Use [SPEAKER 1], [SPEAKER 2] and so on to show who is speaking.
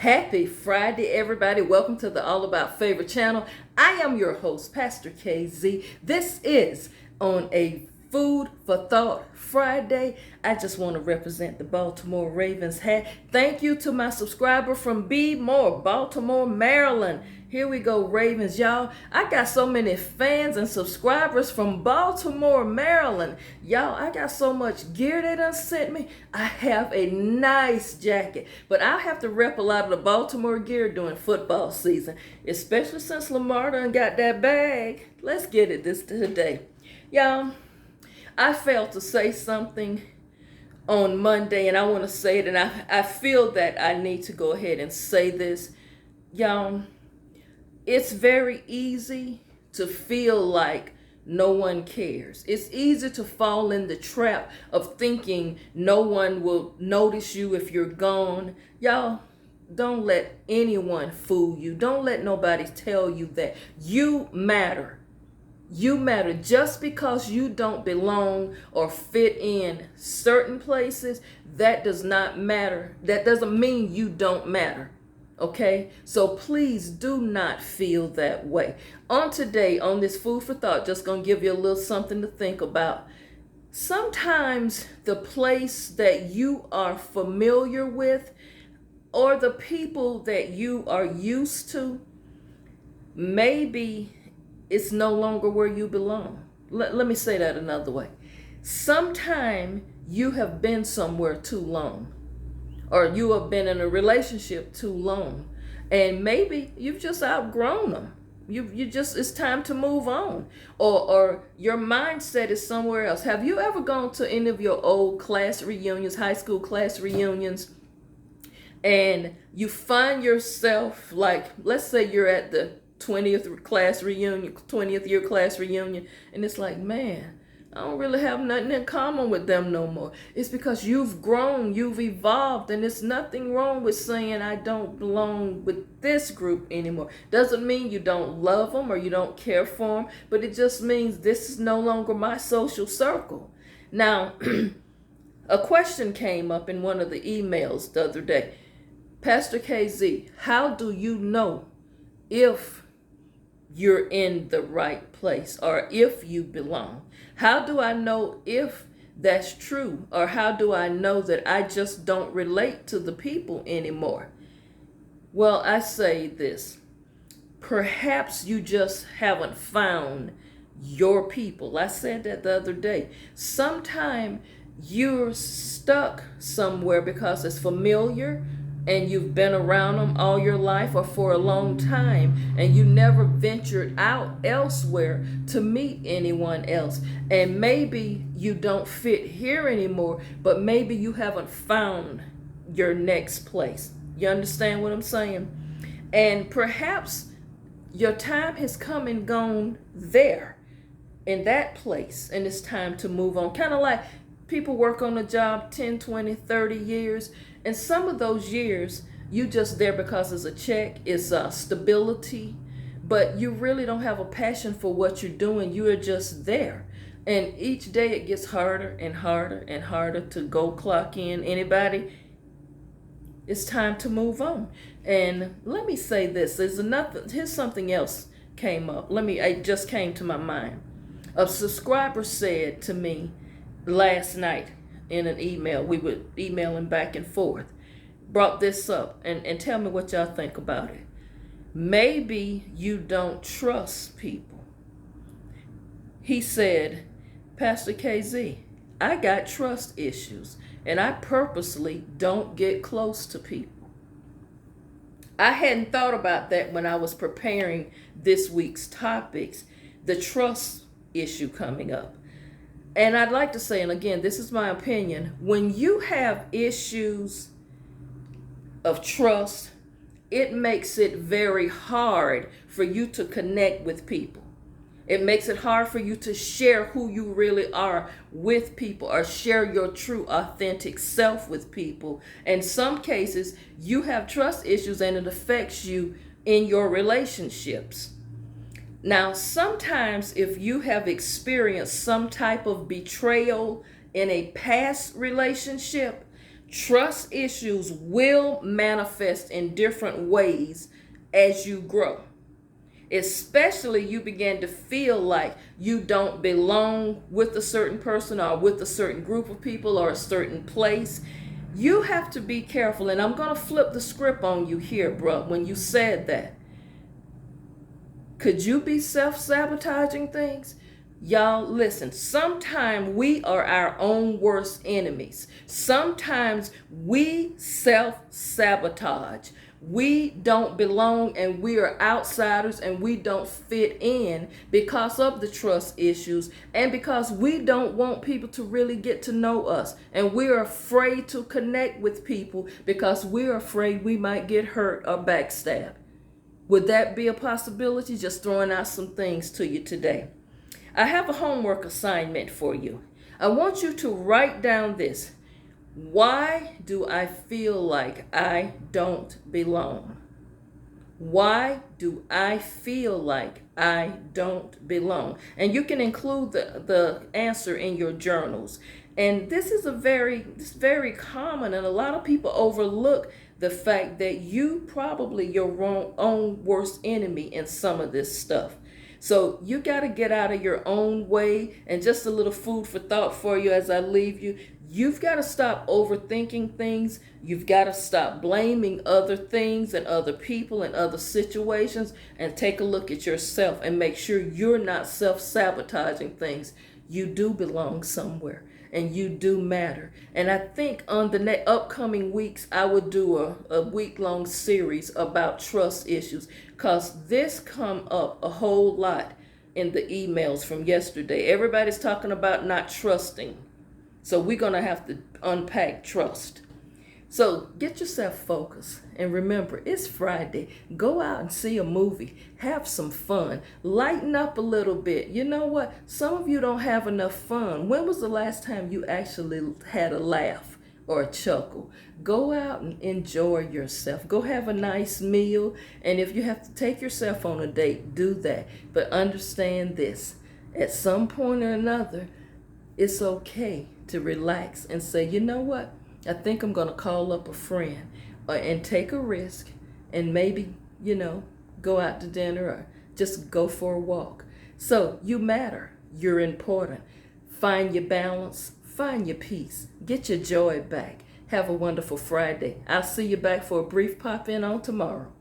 [SPEAKER 1] Happy Friday, everybody. Welcome to the All About Favor channel. I am your host, Pastor KZ. This is on a Food for Thought Friday. I just want to represent the Baltimore Ravens hat. Thank you to my subscriber from B. Moore, Baltimore, Maryland. Here we go, Ravens, y'all. I got so many fans and subscribers from Baltimore, Maryland. Y'all, I got so much gear they done sent me. I have a nice jacket, but I'll have to rep a lot of the Baltimore gear during football season, especially since Lamar done got that bag. Let's get it this today. Y'all, I failed to say something on Monday, and I want to say it, and I feel that I need to go ahead and say this. Y'all, it's very easy to feel like no one cares. It's easy to fall in the trap of thinking no one will notice you if you're gone. Y'all, don't let anyone fool you. Don't let nobody tell you that you matter. You matter. Just because you don't belong or fit in certain places, that does not matter. That doesn't mean you don't matter. Okay, so please do not feel that way. On today, on this Food for Thought, just gonna give you a little something to think about. Sometimes the place that you are familiar with or the people that you are used to, maybe it's no longer where you belong. Let me say that another way. Sometime you have been somewhere too long, or you have been in a relationship too long, and maybe you've just outgrown them. You just, it's time to move on, or your mindset is somewhere else. Have you ever gone to any of your old class reunions, high school class reunions, and you find yourself, like, let's say you're at the 20th class reunion, 20th year class reunion, and it's like, man, I don't really have nothing in common with them no more. It's because you've grown, you've evolved, and there's nothing wrong with saying I don't belong with this group anymore. Doesn't mean you don't love them or you don't care for them, but it just means this is no longer my social circle. Now, a question came up in one of the emails the other day. Pastor KZ, how do you know if you're in the right place or if you belong? How do I know if that's true? Or how do I know that I just don't relate to the people anymore? Well, I say this. Perhaps you just haven't found your people. I said that the other day. Sometime you're stuck somewhere because it's familiar, and you've been around them all your life or for a long time, and you never ventured out elsewhere to meet anyone else. And maybe you don't fit here anymore, but maybe you haven't found your next place. You understand what I'm saying? And perhaps your time has come and gone there, in that place, and it's time to move on. Kind of like people work on a job 10, 20, 30 years, and some of those years you just there because it's a check, it's stability, but you really don't have a passion for what you're doing. You are just there, and each day it gets harder and harder and harder to go clock in. Anybody? It's time to move on. And let me say this, here's something else came up. It just came to my mind. A subscriber said to me last night in an email, we were emailing back and forth, brought this up, and tell me what y'all think about it. Maybe you don't trust people. He said, Pastor KZ, I got trust issues, and I purposely don't get close to people. I hadn't thought about that when I was preparing this week's topics, the trust issue coming up. And I'd like to say, and again, this is my opinion, when you have issues of trust, it makes it very hard for you to connect with people. It makes it hard for you to share who you really are with people, or share your true, authentic self with people. In some cases, you have trust issues and it affects you in your relationships. Now, sometimes if you have experienced some type of betrayal in a past relationship, Trust issues will manifest in different ways as you grow. Especially you begin to feel like you don't belong with a certain person or with a certain group of people or a certain place. You have to be careful. And I'm going to flip the script on you here, bro, when you said that. Could you be self-sabotaging things? Y'all, listen, sometimes we are our own worst enemies. Sometimes we self-sabotage. We don't belong and we are outsiders and we don't fit in because of the trust issues and because we don't want people to really get to know us. And we're afraid to connect with people because we're afraid we might get hurt or backstabbed. Would that be a possibility? Just throwing out some things to you today. I have a homework assignment for you. I want you to write down this. Why do I feel like I don't belong? Why do I feel like I don't belong? And you can include the answer in your journals. And this is very common, and a lot of people overlook the fact that you probably your own worst enemy in some of this stuff. So you got to get out of your own way. And just a little food for thought for you as I leave you. You've got to stop overthinking things. You've got to stop blaming other things and other people and other situations and take a look at yourself and make sure you're not self-sabotaging things. You do belong somewhere and you do matter. And I think on the upcoming weeks, I would do a week-long series about trust issues because this come up a whole lot in the emails from yesterday. Everybody's talking about not trusting. So we're going to have to unpack trust. So get yourself focused. And remember, it's Friday. Go out and see a movie. Have some fun. Lighten up a little bit. You know what? Some of you don't have enough fun. When was the last time you actually had a laugh or a chuckle? Go out and enjoy yourself. Go have a nice meal. And if you have to take yourself on a date, do that. But understand this. At some point or another, it's okay to relax and say, you know what? I think I'm going to call up a friend and take a risk and maybe, go out to dinner or just go for a walk. So you matter. You're important. Find your balance. Find your peace. Get your joy back. Have a wonderful Friday. I'll see you back for a brief pop-in on tomorrow.